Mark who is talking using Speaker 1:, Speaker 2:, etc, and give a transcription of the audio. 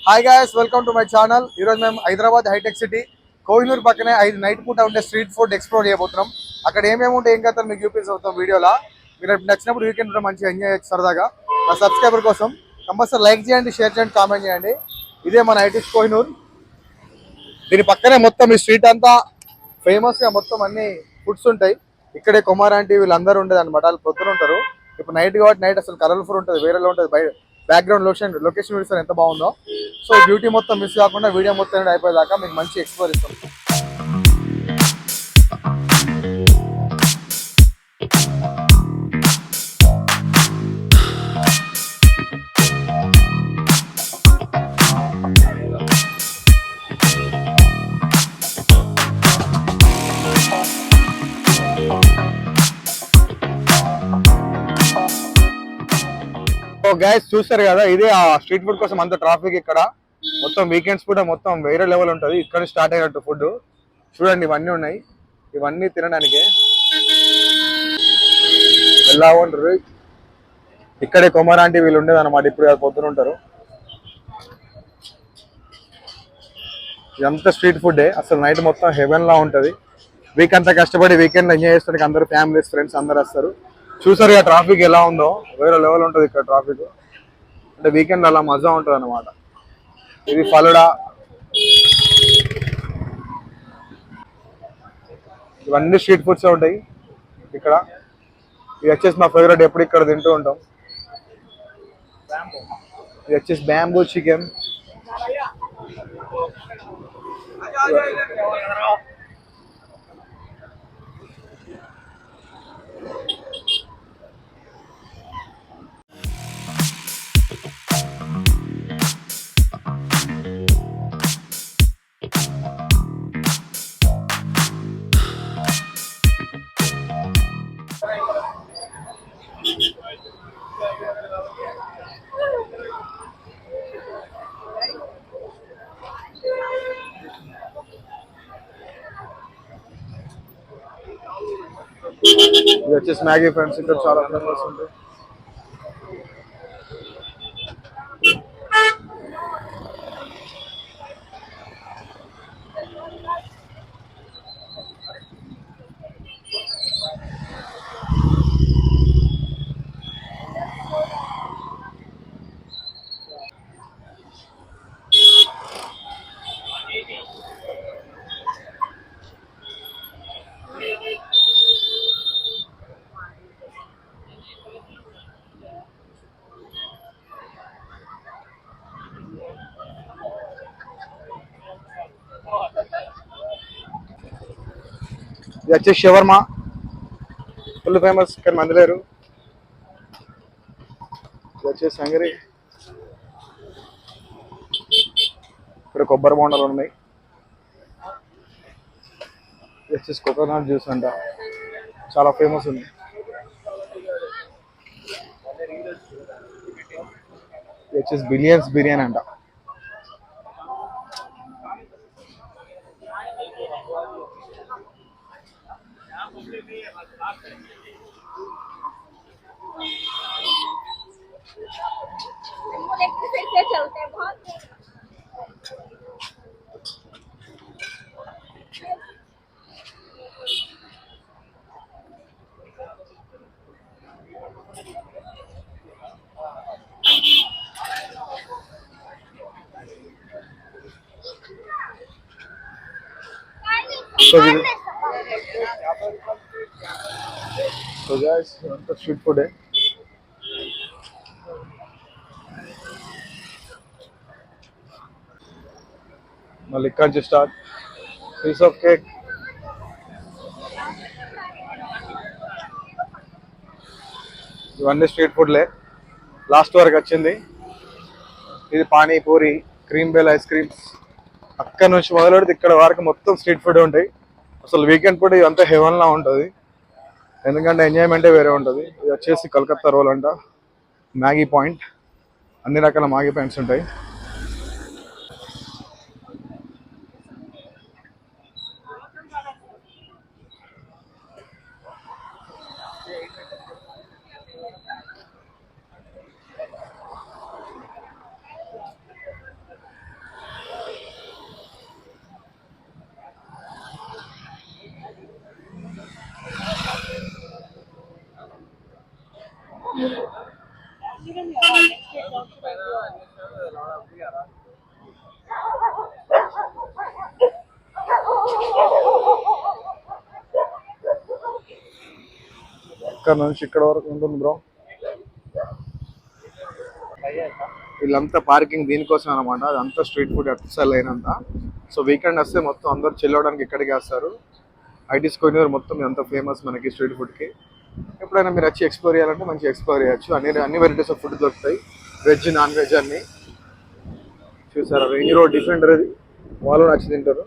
Speaker 1: Hi guys, welcome to my channel. ఈరోజు మేము Hyderabad hitech city Kohinoor పక్కనే 5 నైట్ పూట ఉండే స్ట్రీట్ ఫుడ్ ఎక్స్ప్లోర్ చేయబోతున్నాం. అక్కడ ఏమేమి ఉంటాయి, ఏం కదా మీకు చూపిస్తాం వీడియోలో. మీరు నచ్చినప్పుడు వీకెండ్ కూడా మంచిగా ఎంజాయ్ చేయొచ్చు సరదాగా. మా సబ్స్క్రైబర్ కోసం కంపల్సరీ లైక్ చేయండి, షేర్ చేయండి, కామెంట్ చేయండి. ఇదే మన హైటెక్ కోహినూర్. దీని పక్కనే మొత్తం ఈ స్ట్రీట్ అంతా ఫేమస్గా మొత్తం అన్ని ఫుడ్స్ ఉంటాయి. ఇక్కడే కుమార్ ఆంటీ వీళ్ళందరూ ఉండేది అనమాట. వాళ్ళు పొద్దున ఉంటారు. ఇప్పుడు నైట్ కాబట్టి నైట్ అసలు కలర్ఫుల్ ఉంటుంది, వేరేలో ఉంటుంది. బయట బ్యాక్గ్రౌండ్ లొకేషన్ చూస్తారు ఎంత బాగుందో. సో బ్యూటీ మొత్తం మిస్ కాకుండా వీడియో మొత్తం అయిపోయేదాకా మీకు మంచి ఎక్స్ప్లోర్ ఇస్తాం. గైస్ చూస్తారు కదా, ఇదే ఆ స్ట్రీట్ ఫుడ్ కోసం అంత ట్రాఫిక్ ఇక్కడ. మొత్తం వీకెండ్స్ కూడా మొత్తం వేరే లెవెల్ ఉంటుంది. ఇక్కడ స్టార్ట్ అయినట్టు ఫుడ్ చూడండి, ఇవన్నీ ఉన్నాయి. ఇవన్నీ తినడానికి ఎలా ఉంటారు. ఇక్కడే కొమరాంటి వీళ్ళు ఉండేది అనమాట. ఇప్పుడు పొద్దున ఉంటారు. ఇదంతా స్ట్రీట్ ఫుడ్డే. అసలు నైట్ మొత్తం హెవెన్ లా ఉంటుంది. వీక్ అంతా కష్టపడి వీకెండ్ ఎంజాయ్ చేస్తానికి అందరూ ఫ్యామిలీస్ ఫ్రెండ్స్ అందరు వస్తారు. చూసారు కదా ట్రాఫిక్ ఎలా ఉందో, వేరే లెవెల్ ఉంటుంది ఇక్కడ ట్రాఫిక్. అంటే వీకెండ్ అలా మజా ఉంటుంది అనమాట. ఇది ఫలుడా, ఇవన్నీ స్ట్రీట్ ఫుడ్స్ ఉంటాయి ఇక్కడ. ఇది వచ్చేసి మా ఫేవరెట్, ఎప్పుడు ఇక్కడ తింటూ ఉంటాం. ఇది వచ్చేసి బ్యాంబూ చికెన్. ఇది వచ్చేసి మ్యాగీ ఫ్రెండ్స్, ఇక్కడ చాలా ఫేమస్ ఉంటాయి. ఇది వచ్చేసి షవర్మా, ఫుల్ ఫేమస్ ఇక్కడ మందిలేరు. ఇది వచ్చేసి హంగరీ. ఇక్కడ కొబ్బరి బొండాలు ఉన్నాయి. ఇది వచ్చేసి కోకోనట్ జ్యూస్ అంట, చాలా ఫేమస్ ఉంది. ఇది వచ్చేసి బిలియన్స్ బిర్యానీ అంట. So guys, అంతా స్ట్రీట్ ఫుడ్. మళ్ళీ ఇక్కడ నుంచి స్టార్ట్ పీస్ ఆఫ్ కేక్. ఇవన్నీ స్ట్రీట్ ఫుడ్లే. లాస్ట్ వరకు వచ్చింది ఇది panipuri, cream bell ice creams. అక్కడ నుంచి మొదలెడితే ఇక్కడ వరకు మొత్తం స్ట్రీట్ ఫుడ్ ఉంటాయి. అసలు వీకెండ్ పూట ఇదంతా హెవెన్ లా ఉంటుంది, ఎందుకంటే ఎంజాయ్మెంటే వేరే ఉంటుంది. ఇది వచ్చేసి కలకత్తా రోల్ అంట, మ్యాగీ పాయింట్. అన్ని రకాల మ్యాగీ పాయింట్స్ ఉంటాయి. ఇక్కడ నుంచి ఇక్కడ వరకు ఉంటుంది బ్రో. వీళ్ళంతా పార్కింగ్ దీనికోసం అనమాట. అదంతా స్ట్రీట్ ఫుడ్ అసలు అయినంత. సో వీకెండ్ వస్తే మొత్తం అందరూ చెల్లవడానికి ఇక్కడికి వస్తారు. ఐటీస్ కోహినూర్ మొత్తం ఎంత ఫేమస్ మనకి స్ట్రీట్ ఫుడ్కి. ఎప్పుడైనా మీరు వచ్చి ఎక్స్ప్లోర్ చేయాలంటే మంచిగా ఎక్స్ప్లోర్ చేయొచ్చు. అన్ని వెరైటీస్ ఆఫ్ ఫుడ్ దొరుకుతాయి, వెజ్ నాన్ వెజ్ అన్ని. చూసారా, రింగ్ రోడ్ డిఫెండర్ అది, వాళ్ళు నచ్చి తింటారు.